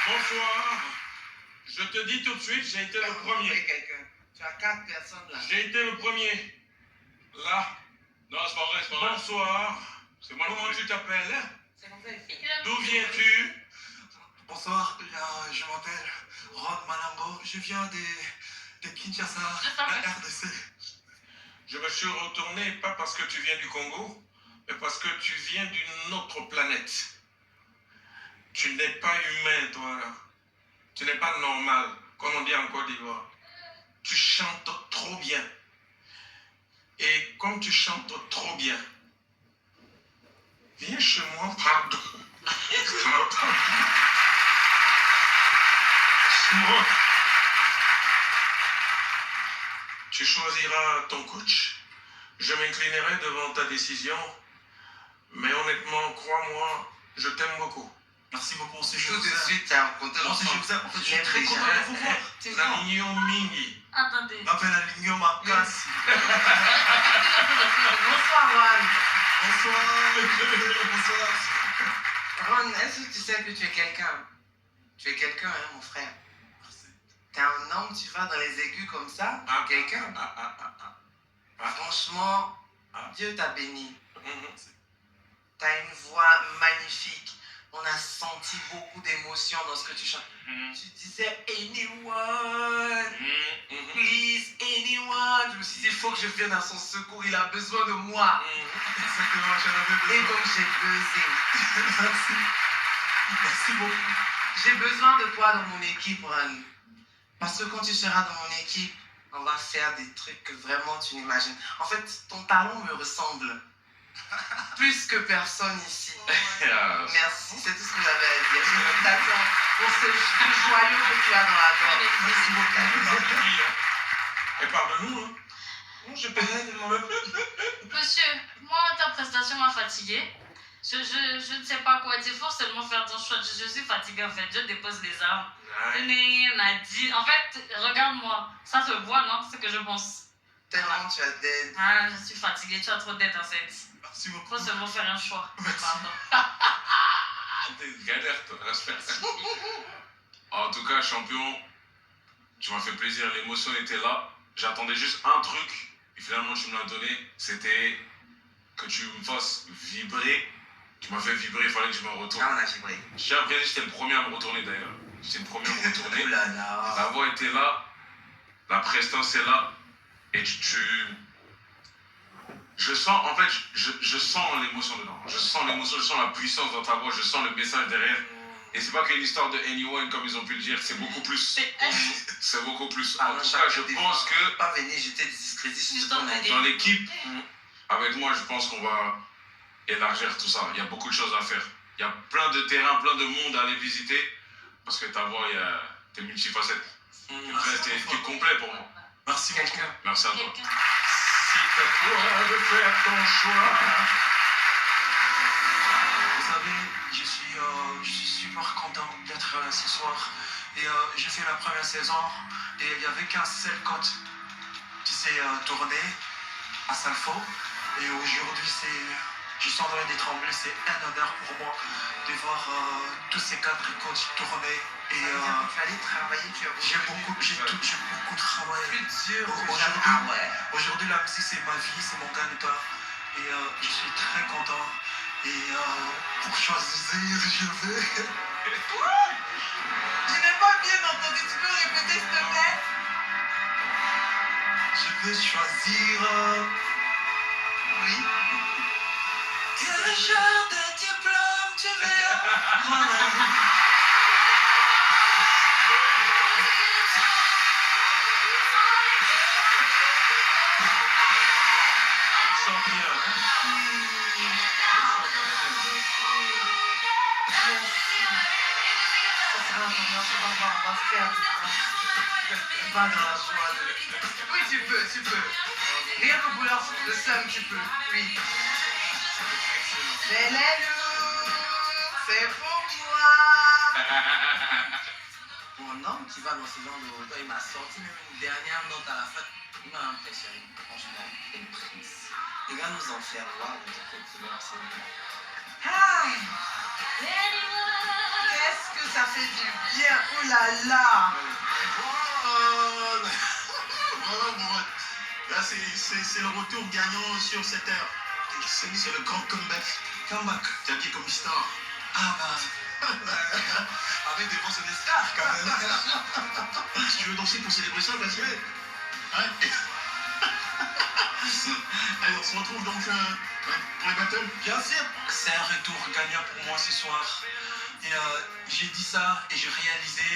Bonsoir. Je te dis tout de suite, j'ai été le premier. Quelqu'un. Tu as 4 personnes là. J'ai été le premier. Là. Non, c'est pas vrai, c'est pas vrai. Bonsoir. C'est moi. Comment tu t'appelles? C'est comme ça, il fait. D'où viens-tu? Bonsoir, je m'appelle Ron Malango. Je viens de Kinshasa, la RDC. Je me suis retourné pas parce que tu viens du Congo, mais parce que tu viens d'une autre planète. Tu n'es pas humain, toi, là. Tu n'es pas normal, comme on dit en Côte d'Ivoire. Tu chantes trop bien. Et comme tu chantes trop bien, viens chez moi, pardon. Chez moi. Tu choisiras ton coach. Je m'inclinerai devant ta décision. Mais honnêtement, crois-moi, je t'aime beaucoup. Merci beaucoup, c'est Tout de suite, tu as rencontré Non, c'est l'enfant. Joseph. En fait, je suis très content de vous voir. La Mignon Mingi. Attendez. Je m'appelle Aligno Makassi. Bonsoir, Ron. Bonsoir. Bonsoir. Ron, est-ce que tu sais que tu es quelqu'un? Tu es quelqu'un, hein, mon frère. Merci. T'es un homme, tu vas dans les aigus comme ça. Quelqu'un. Franchement, Dieu t'a béni. T'as une voix magnifique. On a senti beaucoup d'émotions dans ce que tu chantes. Tu disais anyone, please anyone. Je me suis dit, il faut que je vienne à son secours. Il a besoin de moi. Exactement, j'en avais Et besoin. donc j'ai buzzé. Merci. Merci beaucoup. J'ai besoin de toi dans mon équipe, Ron. Parce que quand tu seras dans mon équipe, on va faire des trucs que vraiment tu n'imagines. En fait, ton talent me ressemble. Plus que personne ici. Merci, c'est tout ce que j'avais à dire. Je t'attends pour ce joyau que tu as dans la gorge. Merci beaucoup. Et parle-nous, hein. Je peux moi. Monsieur, moi, ta prestation m'a fatiguée. Je ne sais pas quoi dire. Il faut seulement faire ton choix. Je suis fatiguée en fait. Je dépose les armes. Je n'ai rien à dire. En fait, regarde-moi. Ça se voit, non? C'est ce que je pense. Tellement tu as d'aide. Ah, je suis fatiguée. Tu as trop d'aide en fait. Merci Il beaucoup. faut seulement faire un choix. Pardon. T'es galère, toi, respect. En tout cas, champion, tu m'as fait plaisir. L'émotion était là. J'attendais juste un truc. Et finalement, tu me l'as donné. C'était que tu me fasses vibrer. Tu m'as fait vibrer, il fallait que je me retourne. Ah, on a vibré. J'ai appris, j'étais le premier à me retourner d'ailleurs. J'étais le premier à me retourner. Oh là là. La voix était là, la prestance est là, et je sens, en fait, je sens l'émotion dedans. Je sens l'émotion, je sens la puissance dans ta voix, je sens le message derrière. Et c'est pas qu'une histoire de anyone comme ils ont pu le dire, c'est beaucoup plus. C'est beaucoup plus. En tout cas, je pense que Pas venir jeter des discrédits sur ton aide. dans l'équipe, avec moi, je pense qu'on va élargir tout ça. Il y a beaucoup de choses à faire. Il y a plein de terrains, plein de monde à aller visiter. Parce que ta voix, t'es multifacette. T'es complet pour moi. Merci beaucoup. Merci à toi. Quelqu'un. Si t'as toi de faire ton choix. Vous savez, je suis super content d'être là ce soir. Et j'ai fait la première saison et il n'y avait qu'un seul coach qui s'est tourné à Salfo. Et aujourd'hui, je suis en train de trembler. C'est un honneur pour moi de voir tous ces 4 coachs tourner. Et Tu allais travailler, tu as j'ai beaucoup travaillé. plus dur que Aujourd'hui, jamais. Ah ouais. Aujourd'hui, la musique, c'est ma vie, c'est mon gagne-pain. Et je suis très content. Et pour choisir, je vais. Je n'ai pas bien entendu. Tu peux répéter, s'il te plaît? Je vais choisir. Oui. Quel genre de diplôme tu veux? Tu sens bien, hein. Ça sera un honneur. On va faire du temps. Pas dans la joie de... Oui, tu peux. Rien que pour leur le seum, tu peux. Oui. C'est c'est pour moi. Mon homme qui va dans ce genre de hauteur, il m'a sorti même une dernière note à la fin. Il m'a impressionné, franchement, une prise. Il va nous en faire voir de toute couleur, c'est vrai. Ah! Qu'est-ce que ça fait du bien. Oh là là. Oh, voilà, bon, là, c'est le retour gagnant sur cette heure. C'est le grand comeback. Comeback. T'as dit comme star. Ah bah. Avec des bons des stars quand même. Si tu veux danser pour célébrer ça, vas-y. Ouais. Allez, on se retrouve donc pour les battles. Bien sûr. C'est un retour gagnant pour moi ce soir. Et j'ai dit ça et j'ai réalisé.